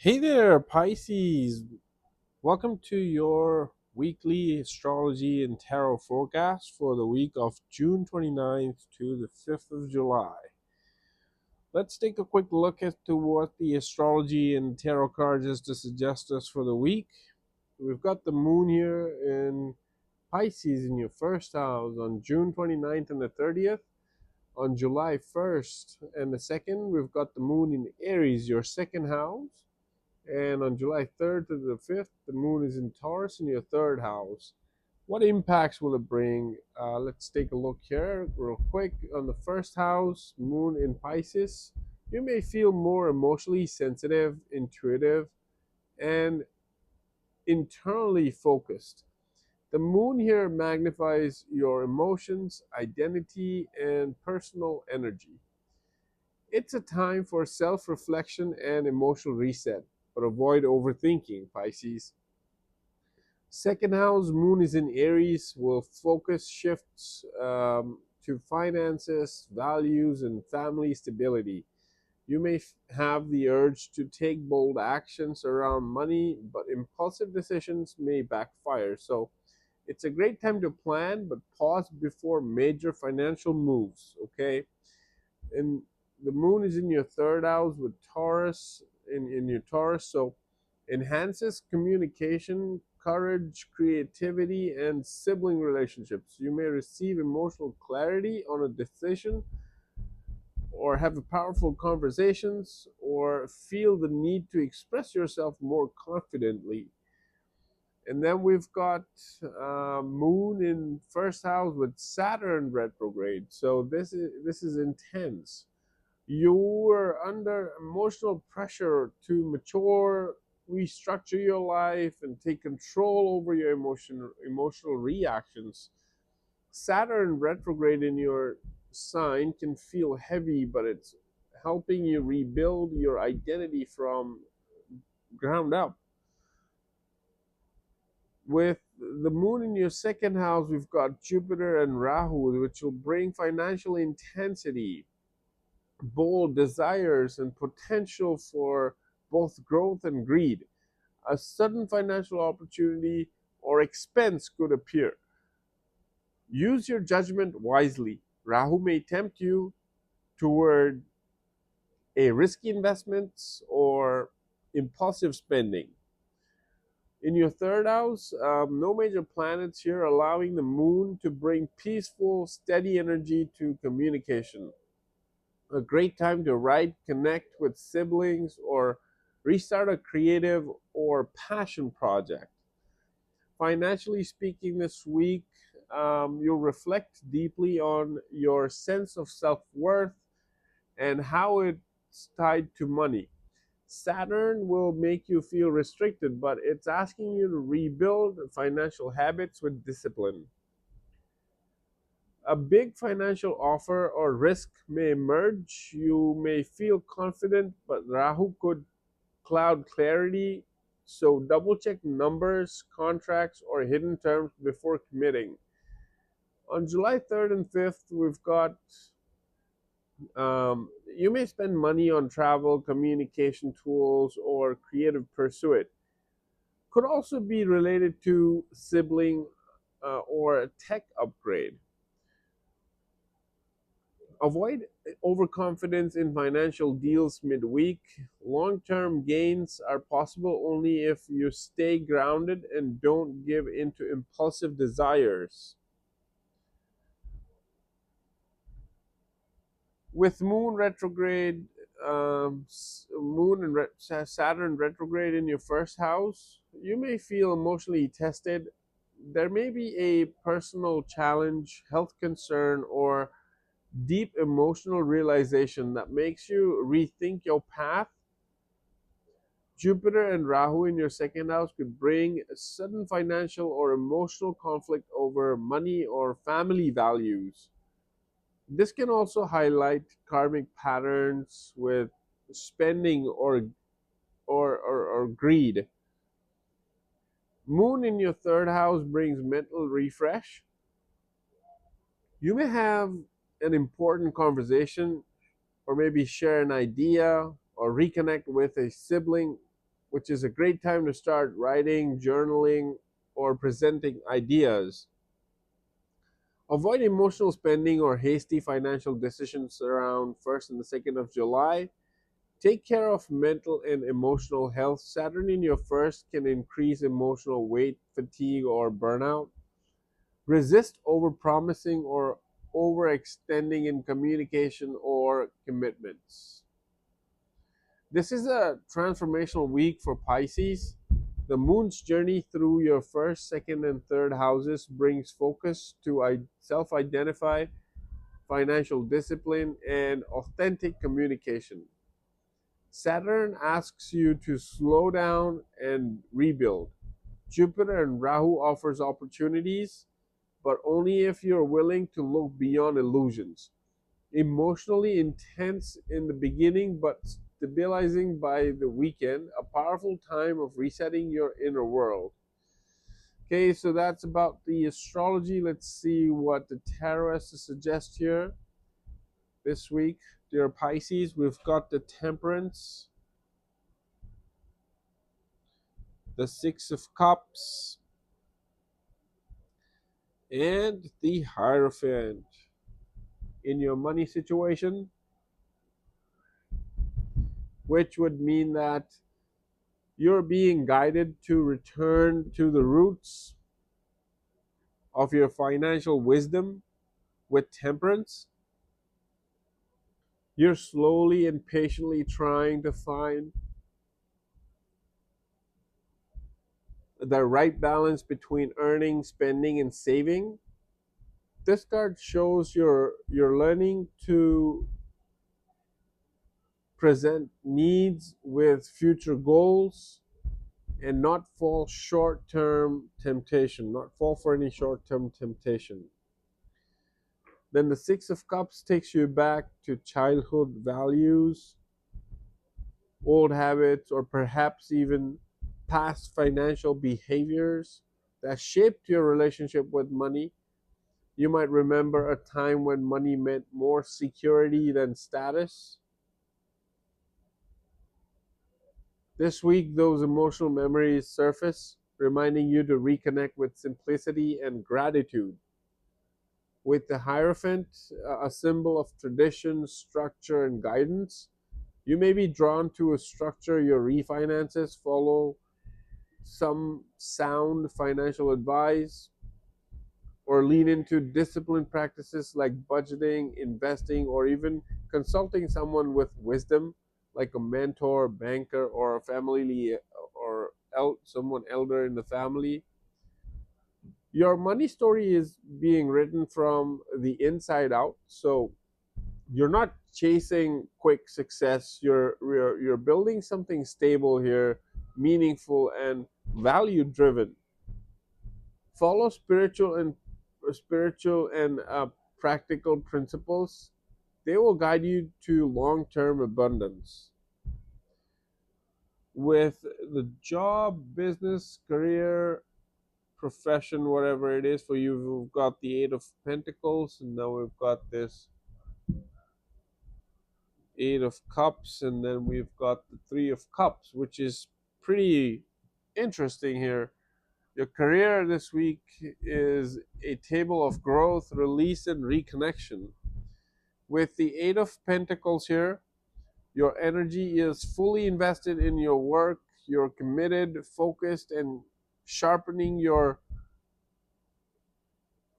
Hey there, Pisces. Welcome to your weekly astrology and tarot forecast for the week of June 29th to the 5th of July. Let's take a quick look at to what the astrology and tarot cards is to suggest us for the week. We've got the moon here in Pisces in your first house on June 29th and the 30th. On July 1st and the 2nd, we've got the moon in Aries, your second house. And on July 3rd to the 5th, the moon is in Taurus in your third house. What impacts will it bring? Let's take a look here real quick. On the first house, moon in Pisces, you may feel more emotionally sensitive, intuitive, and internally focused. The moon here magnifies your emotions, identity, and personal energy. It's a time for self reflection and emotional reset, but avoid overthinking, Pisces. Second house, moon is in Aries, will focus shifts to finances, values, and family stability. You may have the urge to take bold actions around money, but impulsive decisions may backfire. So it's a great time to plan, but pause before major financial moves, okay? And the moon is in your third house with Taurus in your Taurus, so enhances communication, courage, creativity, and sibling relationships. You may receive emotional clarity on a decision or have powerful conversations or feel the need to express yourself more confidently. And then we've got moon in first house with Saturn retrograde, so this is intense. You are under emotional pressure to mature, restructure your life, and take control over your emotional reactions. Saturn retrograde in your sign can feel heavy, but it's helping you rebuild your identity from ground up. With the moon in your second house, we've got Jupiter and Rahu, which will bring financial intensity, bold desires, and potential for both growth and greed. A sudden financial opportunity or expense could appear. Use your judgment wisely. Rahu may tempt you toward a risky investments or impulsive spending. In your third house, no major planets here, allowing the moon to bring peaceful, steady energy to communication. A great time to write, connect with siblings, or restart a creative or passion project. Financially speaking, this week, you'll reflect deeply on your sense of self worth and how it's tied to money. Saturn will make you feel restricted, but it's asking you to rebuild financial habits with discipline. A big financial offer or risk may emerge. You may feel confident, but Rahu could cloud clarity. So double check numbers, contracts, or hidden terms before committing. On July 3rd and 5th, we've got you may spend money on travel, communication tools, or creative pursuit. Could also be related to sibling or a tech upgrade. Avoid overconfidence in financial deals midweek. Long term gains are possible only if you stay grounded and don't give into impulsive desires. With Moon retrograde, Moon and Saturn retrograde in your first house, you may feel emotionally tested. There may be a personal challenge, health concern, or deep emotional realization that makes you rethink your path. Jupiter and Rahu in your second house could bring a sudden financial or emotional conflict over money or family values. This can also highlight karmic patterns with spending or greed. Moon in your third house brings mental refresh. You may have an important conversation or maybe share an idea or reconnect with a sibling which is a great time to start writing, journaling, or presenting ideas. Avoid emotional spending or hasty financial decisions around 1st and the 2nd of July. Take care of mental and emotional health. Saturn in your first can increase emotional weight, fatigue, or burnout. Resist overpromising or overextending in communication or commitments. This is a transformational week for Pisces. The moon's journey through your first, second, and third houses brings focus to self identify, financial discipline, and authentic communication. Saturn asks you to slow down and rebuild. Jupiter and Rahu offers opportunities, but only if you're willing to look beyond illusions. Emotionally intense in the beginning, but stabilizing by the weekend, a powerful time of resetting your inner world. Okay, so that's about the astrology. Let's see what the tarot has to suggest here this week. Dear Pisces, we've got the Temperance, the Six of Cups, and the Hierophant. In your money situation, which would mean that you're being guided to return to the roots of your financial wisdom with Temperance. You're slowly and patiently trying to find the right balance between earning, spending, and saving. This card shows you're learning to present needs with future goals and not fall for any short-term temptation. Then the Six of Cups takes you back to childhood values, old habits, or perhaps even past financial behaviors that shaped your relationship with money. You might remember a time when money meant more security than status. This week, those emotional memories surface, reminding you to reconnect with simplicity and gratitude. With the Hierophant, a symbol of tradition, structure, and guidance, you may be drawn to structure your refinances, follow some sound financial advice, or lean into disciplined practices like budgeting, investing, or even consulting someone with wisdom, like a mentor, banker, or a family or someone elder in the family. Your money story is being written from the inside out, so you're not chasing quick success. You're building something stable here, meaningful and value driven. Follow spiritual and practical principles. They will guide you to long-term abundance. With the job, business, career, profession, whatever it is for you, we've got the Eight of Pentacles, and now we've got this Eight of Cups, and then we've got the Three of Cups, which is pretty interesting here. Your career this week is a table of growth, release, and reconnection. With the Eight of Pentacles here, your energy is fully invested in your work. You're committed, focused, and sharpening your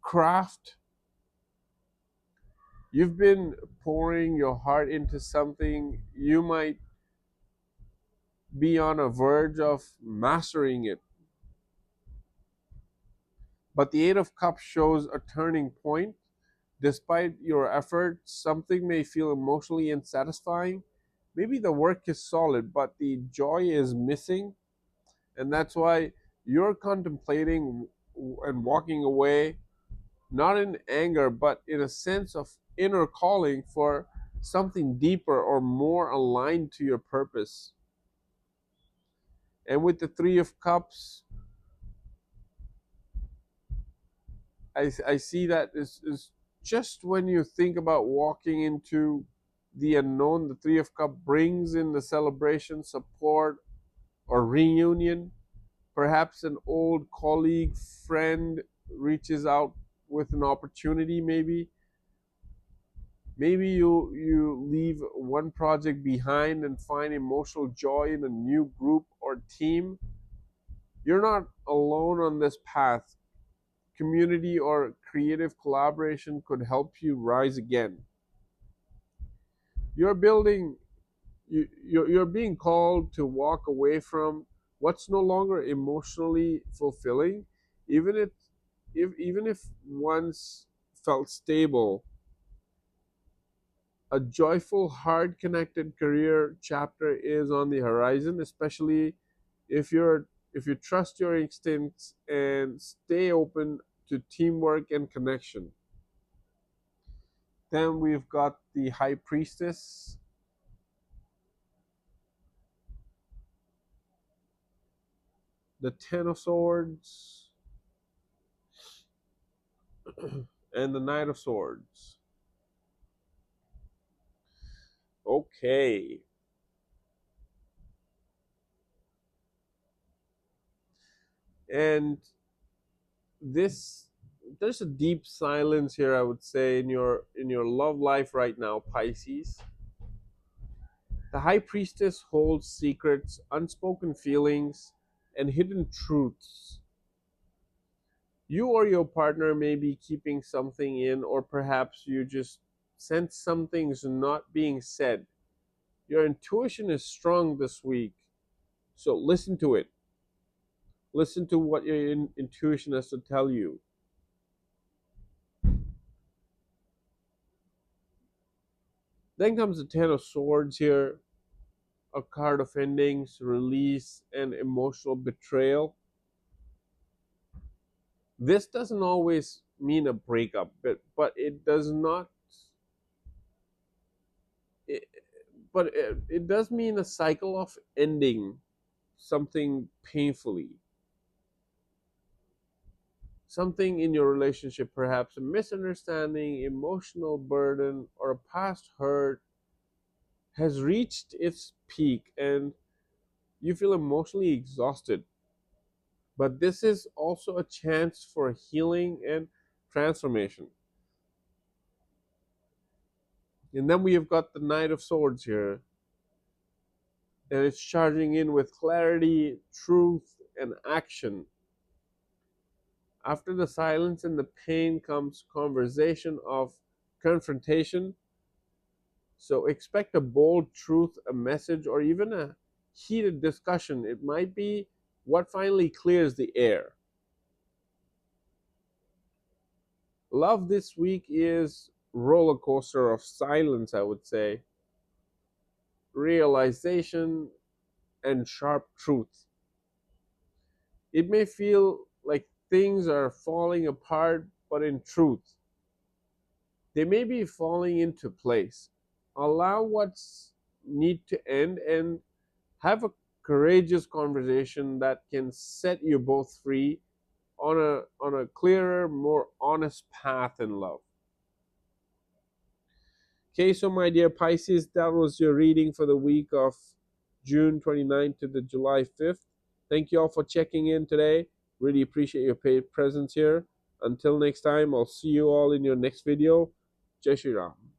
craft. You've been pouring your heart into something. You might be on a verge of mastering it. But the Eight of Cups shows a turning point. Despite your efforts, something may feel emotionally unsatisfying. Maybe the work is solid, but the joy is missing. And that's why you're contemplating and walking away, not in anger, but in a sense of inner calling for something deeper or more aligned to your purpose. And with the Three of Cups, I see that is just when you think about walking into the unknown, the Three of Cups brings in the celebration, support, or reunion. Perhaps an old colleague, friend reaches out with an opportunity. Maybe you leave one project behind and find emotional joy in a new group or team. You're not alone on this path. Community or creative collaboration could help you rise again. You're building you're being called to walk away from what's no longer emotionally fulfilling, even if once felt stable. A joyful, hard connected career chapter is on the horizon, especially if you trust your instincts and stay open to teamwork and connection. Then we've got the High Priestess, the Ten of Swords, and the Knight of Swords. Okay. And this there's a deep silence here, I would say, in your love life right now, Pisces. The High Priestess holds secrets, unspoken feelings, and hidden truths. You or your partner may be keeping something in, or perhaps you just sense something's not being said. Your intuition is strong this week, so listen to it. Listen to what your intuition has to tell you. Then comes the Ten of Swords here, a card of endings, release, and emotional betrayal. This doesn't always mean a breakup, but it does not. It, it does mean a cycle of ending something painfully, something in your relationship, perhaps a misunderstanding, emotional burden, or a past hurt has reached its peak, and you feel emotionally exhausted. But this is also a chance for healing and transformation. And then we have got the Knight of Swords here, and it's charging in with clarity, truth, and action. After the silence and the pain comes conversation of confrontation. So expect a bold truth, a message, or even a heated discussion. It might be what finally clears the air. Love this week is roller coaster of silence, I would say. Realization and sharp truth. It may feel like things are falling apart, but in truth, they may be falling into place. Allow what's need to end and have a courageous conversation that can set you both free on a clearer, more honest path in love. Okay, so my dear Pisces, that was your reading for the week of June 29th to the July 5th. Thank you all for checking in today. Really appreciate your presence here. Until next time, I'll see you all in your next video. Jai Shri Ram.